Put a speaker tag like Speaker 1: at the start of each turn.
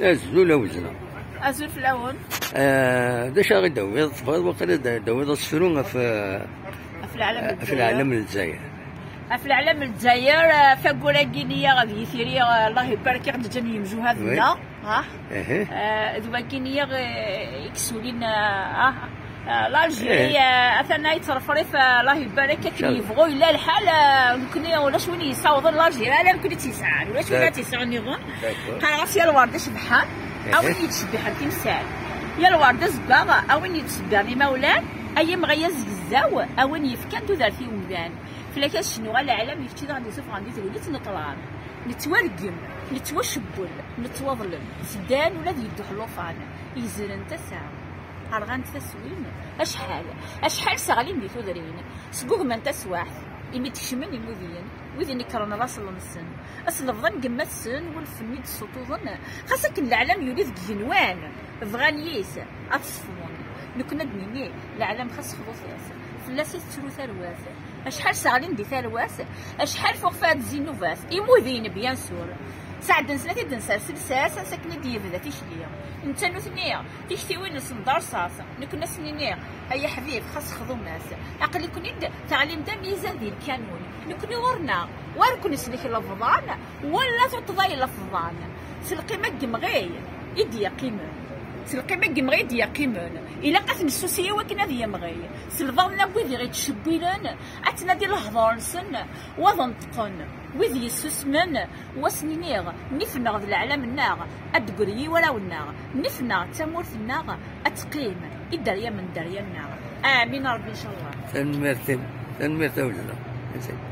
Speaker 1: أزول وزنا
Speaker 2: أزول في الأول
Speaker 1: داش غادي دوي تفضل وقيلا دوي السفرون في العالم الجزائر
Speaker 2: في العالم الجزائر فاقولا كينيا غادي يثيري الله يبارك غادي جاني يمجو هذا ذوما كينيا يكسولين الجيري اثنا يترفرف الله يبارك كي يبغوا الا الحال يمكن ولا شوين يصاوضوا الجيري لا يمكن تيسعان ولا شوين تيسعان يغون قال غاسي الورده شبحان او يتشبح التمثال يا الورده زباغه او يتشبع لمولان اي مغيز كزاو او يفكان تدار في ومدان فلاكا شنو غا العالم يفتي غادي يوسف غادي تقول نطلع نتورقم نتوشبل نتوظلم سدان ولا يدو حلوفان يزرن تسعه أرغان تسوين أشحال سغلين دي ثودرين سقوق من تسواح إمي تشمن يموذين وذي نكرنا راس النسن أصل الظن قمت السن والفنيد السطو ظن خاصك العالم يريد جنوان فغانييس أتصفون نكنا دنيني العالم خاص خضوثيس فلاسي تسرو ثالواث أشحال سغلين دي ثالواث أشحال فوق فهاد زينوفاث يموذين بيان سور سعد نسلاتي دنسا سلساس ساكني ديفدا تيشليا انت نثنيا تيشتيوين الصندار صاصا نكون سنينيا اي حبيب خاص خذو ناس عقل يكون تعليم دا ميزان ديال الكانون نكون ورنا واركون سلك لفظان ولا تطضاي لفظان سلقي ما قمغي يدي قيمه سلقي ما قمغي يدي قيمه الا قات السوسيه وكنا ذي مغي سلفضنا بوذي غيتشبيلان اتنادي الهضار سن وظنطقن وذي يسسمن وسنينيغ نفنغ ذي العالم الناغ أدقري ولا والناغ نفنغ تمورث الناغ أتقيم الدريا من دريا الناغ آمين ربي إن شاء الله
Speaker 1: تنمير ولا